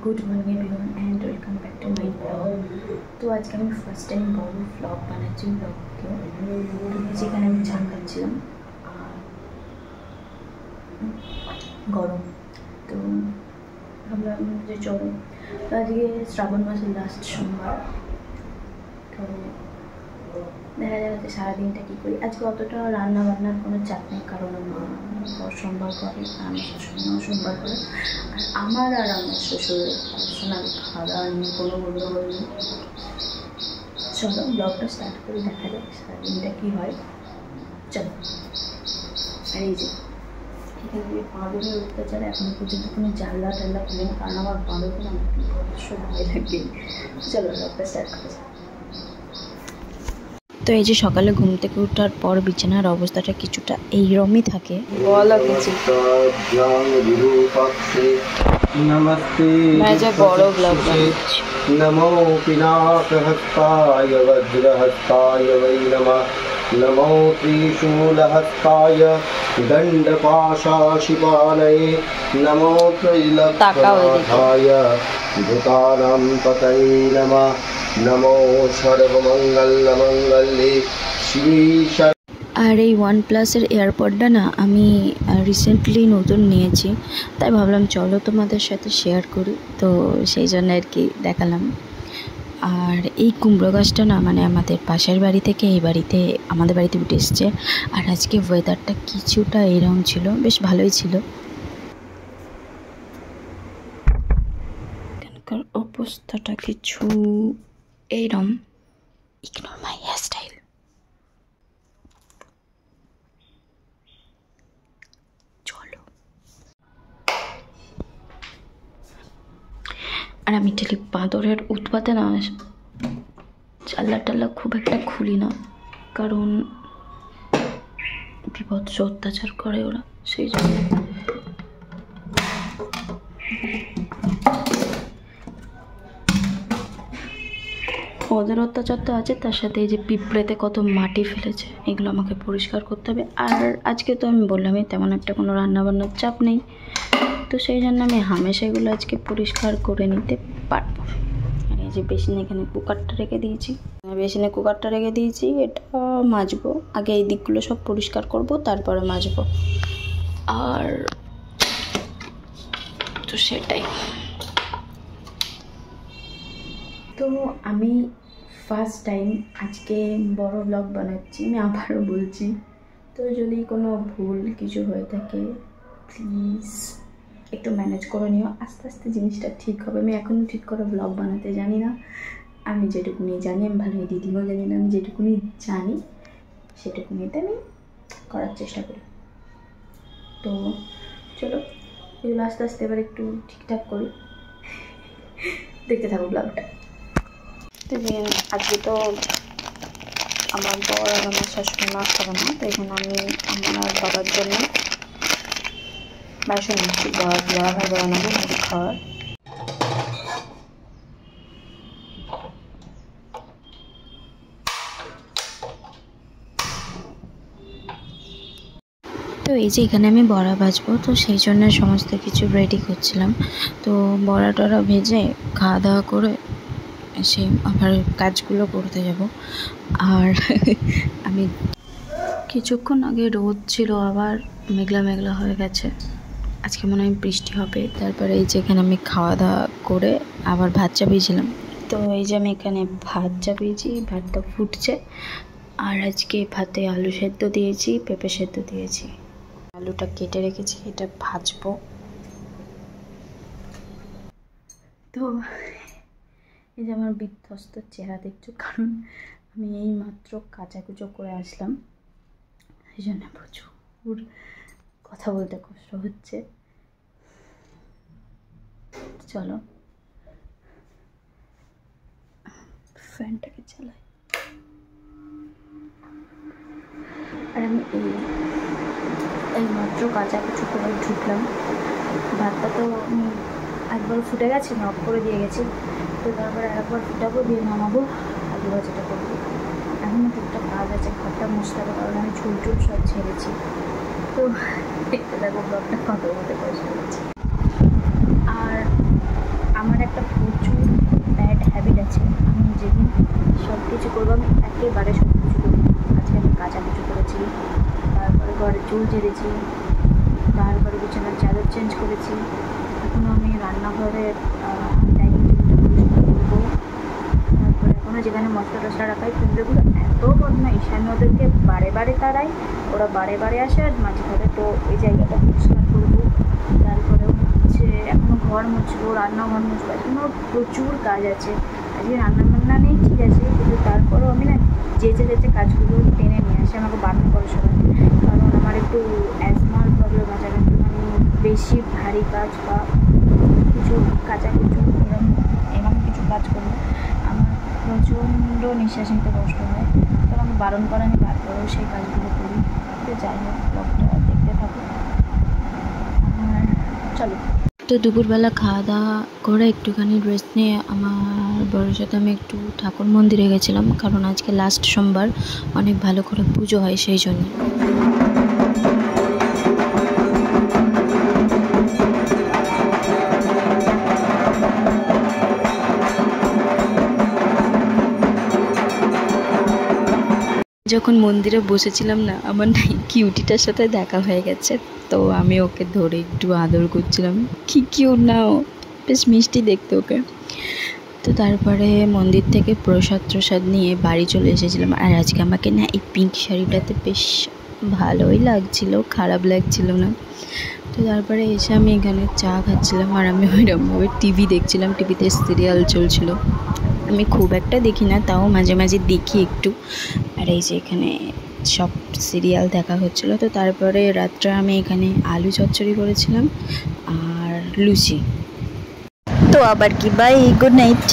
Good morning everyone and welcome back to my blog. तो आज के मैं फर्स्ट टाइम बड़ो ब्लॉग बनाচ্ছি ব্লগ যেখানে আমি চা খাচ্ছিলাম গরম। তো ভাবলাম যে চলো, তো আজকে শ্রাবণ মাসের লাস্ট সোমবার। তো দেখা যাচ্ছে সারাদিনটা কী করি। আজকে অতটা রান্না বান্নার কোনো চাপ নেই, কারণ সোমবার করে আমার শ্বশুর সোমবার করে, আর আমার আর আমার শ্বশুরের পার্সোনাল খাওয়া দাওয়া নিয়ে কোনো গন্ডগোল নেই। চলো ব্লগটা স্টার্ট করে দেখা যাক সারাদিনটা কী হয়। চলো। আর এই যে এখানে বাঁদরের অত্যাচার এখনো পর্যন্ত কোনো জানলা টাল্লা খুলে না, কারণ আমার বাঁদরকে না ভয় লাগে। চলো ব্লগটা স্টার্ট করা যাক। তো এই যে সকালে ঘুম থেকে ওঠার পর বিছানার অবস্থাটা কিছুটা এইরকমই থাকে। বলো কিছু। বড় ব্লগ বানাচ্ছি। नमो पिनाकहस्ताय वज्रहस्ताय वै नमः। नमो त्रिशूलहस्ताय दण्डपाशाशिपालये। नमो त्रैलोक्यनाथाय भूतानां पतये नमः। नमो सर्वमङ्गलमङ्गल्ये शिवे। আর এই OnePlus-এর এয়ারপডটা না আমি রিসেন্টলি নতুন নিয়েছি, তাই ভাবলাম চলো তোমাদের সাথে শেয়ার করি, তো সেই জন্য আর কি দেখালাম। আর এই কুমড়ো গাছটা না মানে আমাদের পাশের বাড়ি থেকে এই বাড়িতে আমাদের বাড়িতে উঠে এসছে। আর আজকে ওয়েদারটা কিছুটা এরকম ছিল, বেশ ভালোই ছিল। এখানকার অবস্থাটা কিছু এইরকম। Ignore my hair style. আর আমি ডেলি বাঁদরের উৎপাতে না জানলা টাল্লা খুব একটা খুলি না, কারণ বিভৎস অত্যাচার করে ওরা, সেই জন্য। ওদের অত্যাচার তো আছে, তার সাথে এই যে পিঁপড়েতে কত মাটি ফেলেছে, এগুলো আমাকে পরিষ্কার করতে হবে। আর আজকে তো আমি বললামই তেমন একটা কোনো রান্নাবান্নার চাপ নেই, তো সেই জন্য আমি হামেশা এগুলো আজকে পরিষ্কার করে নিতে পারবো। আর এই যে বেসিনে এখানে কুকারটা রেখে দিয়েছি, এটা মাজবো। আগে এই দিকগুলো সব পরিষ্কার করব, তারপরে মাজবো। আর তো সেটাই। তো আমি ফার্স্ট টাইম আজকে বড় ব্লগ বানাচ্ছি, আমি আবারও বলছি। তো যদি কোনো ভুল কিছু হয়ে থাকে প্লিজ একটু ম্যানেজ করে নিও, আস্তে আস্তে জিনিসটা ঠিক হবে। আমি এখনও ঠিক করে ব্লগ বানাতে জানি না, আমি যেটুকুনি জানি, আমি ভালো এডিটিংও জানি না, আমি যেটুকুনি জানি সেটুকুনিতে আমি করার চেষ্টা করি। তো চলো এগুলো আস্তে আস্তে এবার একটু ঠিকঠাক করি, দেখতে থাকো ব্লগটা। তো আজকে তো আমার বর আর আমার শাশুড়ি মা খাবে না, তো এখানে আমি আমার বাবার জন্য বাসন নিচ্ছি। বড় ভাই বানাবো মুড়ি খাওয়ার। তো এই যে এখানে আমি বড়া ভাজবো, তো সেই জন্য সমস্ত কিছু রেডি করছিলাম। তো বড়া টড়া ভেজে খাওয়া দাওয়া করে এসে আবার কাজগুলো করতে যাব। আর আমি কিছুক্ষণ আগে রোদ ছিল, আবার মেঘলা মেঘলা হয়ে গেছে, আজকে মনে হয় বৃষ্টি হবে। তারপরে এই যে এখানে আমি খাওয়া দাওয়া করে আবার ভাত চাপিয়েছিলাম। তো এই যে আমি এখানে ভাত চাপিয়েছি, ভাতটা ফুটছে। আর আজকে ভাতে আলু সেদ্ধ দিয়েছি, পেঁপে সেদ্ধ দিয়েছি। আলুটা কেটে রেখেছি, এটা ভাজবো। তো এই যে আমার বিধ্বস্ত চেহারা দেখছো, কারণ আমি এই মাত্র কাচাকুচো করে আসলাম, সেই জন্য প্রচুর কথা বলতে কষ্ট হচ্ছে। চলো ফ্যানটাকে চালাই। আর আমি এই মাত্র কাচাকুচো করে ঢুকলাম। ভাতটা তো একবার ফুটে গেছে, আমি অফ করে দিয়ে গেছি। তো তারপরে আরেকবার ফুটাবো, দিয়ে নামাবো, আলু ভাজাটা করবো। এখনও টুকটাক কাজ আছে, ঘরটা মুছতে হবে, কারণ আমি ঝুল টুল সব ছেড়েছি। তো দেখতে থাকবো ব্লগটা কত মতো পরিষ্কার করছি। আর আমার একটা প্রচুর ব্যাড হ্যাবিট আছে, আমি যেদিন সব কিছু করবো আমি একেবারে সব কিছু করবো। আজকে আমি কাচাকুচি করেছি, তারপরে ঘরে চুল ঝেড়েছি, তারপরে বিছানার চাদর চেঞ্জ করেছি, এখনও আমি রান্নাঘরে ডাইনিং টেবিলটা পরিষ্কার করবো। তারপরে এখনও যেখানে মশলা টশলা রাখাই কুমড়োগুলো এত বদমাইশ, আমি ওদেরকে বারে বারে তাড়াই, ওরা বারে বারে আসে আর মাঝে ঘরে, তো এই জায়গাটা পরিষ্কার করবো। তারপরে হচ্ছে এখনও ঘর মুছবো, রান্নাঘর মুছবো, এখনও প্রচুর কাজ আছে। আজকে রান্না বান্না নেই ঠিক আছে, কিন্তু তারপরেও আমি না যেচে যেচে কাজগুলো টেনে নিয়ে আসি, আমাকে বারণ করে সবাই, কারণ আমার একটু অ্যাজমার প্রবলেম আছে, আমি একটুখানি বেশি ভারী কাজ বা কিছু কাচাকুচু এরকম কিছু কাজ করলে আমার প্রচণ্ড নিঃশ্বাস নিতে কষ্ট হয়, তো আমি বারণ করে আমি তারপরেও সেই কাজগুলো করি। তো যাই হোক, ব্লগটা দেখতে থাকো আর চলো। তো দুপুরবেলা খাওয়া দাওয়া করে একটুখানি রেস্ট নিয়ে আমার বড়ের সাথে আমি একটু ঠাকুর মন্দিরে গেছিলাম, কারণ আজকে লাস্ট সোমবার, অনেক ভালো করে পুজো হয় সেই জন্য। যখন মন্দিরে বসেছিলাম না, আমার না কিউটিটার সাথে দেখা হয়ে গেছে, তো আমি ওকে ধরে একটু আদর করছিলাম। কি কিউট না, ও বেশ মিষ্টি দেখতে ওকে। তো তারপরে মন্দির থেকে প্রসাদ নিয়ে বাড়ি চলে এসেছিলাম। আর আজকে আমাকে না এই পিঙ্ক শাড়িটাতে বেশ ভালোই লাগছিল, খারাপ লাগছিল না। তো তারপরে এসে আমি এখানে চা খাচ্ছিলাম আর আমি ওইরকমভাবে টিভি দেখছিলাম, টিভিতে সিরিয়াল চলছিল। আমি খুব একটা দেখি না, তাও মাঝে মাঝে দেখি একটু। আর এই যে এখানে সব সিরিয়াল দেখা হচ্ছিলো। তো তারপরে রাত্রে আমি এখানে আলু চচ্চড়ি করেছিলাম আর লুচি। তো আবার কি, বাই, গুড নাইট।